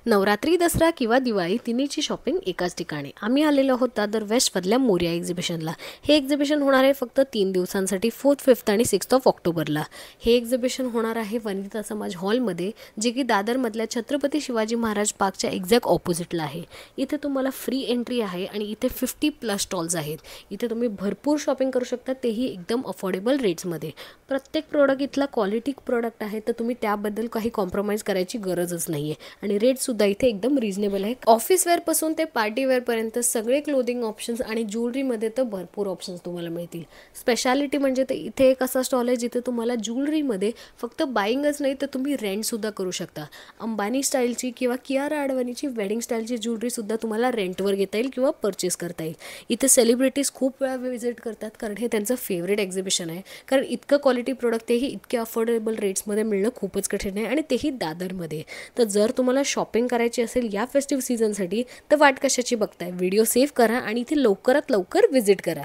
नवरात्री, दसरा किंवा दिवाळी तिन्हीची शॉपिंग एकाच ठिकाणी. आम्ही आलेलो आहोत दादर वेस्टमधल्या मोरया एक्झिबिशनला. हे एक्झिबिशन होणार आहे फक्त 3 दिवसांसाठी 4th, 5th आणि 6th ऑफ ऑक्टोबरला. हे एक्झिबिशन होणार आहे वनिता समाज हॉलमध्ये, जे की दादरमधल्या छत्रपती शिवाजी महाराज पार्कच्या एक्झॅक्ट ऑपोजिटला आहे. इथे तुम्हाला फ्री एंट्री आहे आणि इथे 50+ स्टॉल्स आहेत. इथे तुम्ही भरपूर शॉपिंग करू शकता, तेही एकदम अफोर्डेबल रेट्समध्ये. प्रत्येक प्रोडक्ट इथला क्वालिटी प्रोडक्ट आहे, तर तुम्ही त्याबद्दल काही कॉम्प्रोमाइज करायची गरजच नाही आहे. आणि रेटसुद्धा इथे एकदम रिजनेबल आहे. ऑफिस वेअरपासून ते पार्टी वेअरपर्यंत सगळे क्लोदिंग ऑप्शन्स आणि ज्वेलरीमध्ये तर भरपूर ऑप्शन्स तुम्हाला मिळतील. स्पेशालिटी म्हणजे ते इथे एक असा स्टॉल आहे जिथे तुम्हाला ज्वेलरीमध्ये फक्त बाईंगच नाही तर तुम्ही रेंटसुद्धा करू शकता. अंबानी स्टाईलची किंवा कियारा अडवाणीची वेडिंग स्टाईलची ज्वेलरीसुद्धा तुम्हाला रेंटवर घेता येईल किंवा परचेस करता येईल. इथे सेलिब्रिटीज खूप वेळा विजिट करतात, कारण हे त्यांचं फेवरेट एक्झिबिशन आहे. कारण इतकं क्वालिटी प्रोडक्ट तेही इतके अफोर्डेबल रेट्समध्ये मिळणं खूपच कठीण आहे, आणि तेही दादरमध्ये. तर जर तुम्हाला शॉपिंग करायची असेल या फेस्टिव्ह सीझनसाठी, तर वाट कशाची बघताय? व्हिडिओ सेव्ह करा आणि इथे लवकरात लवकर व्हिजिट करा.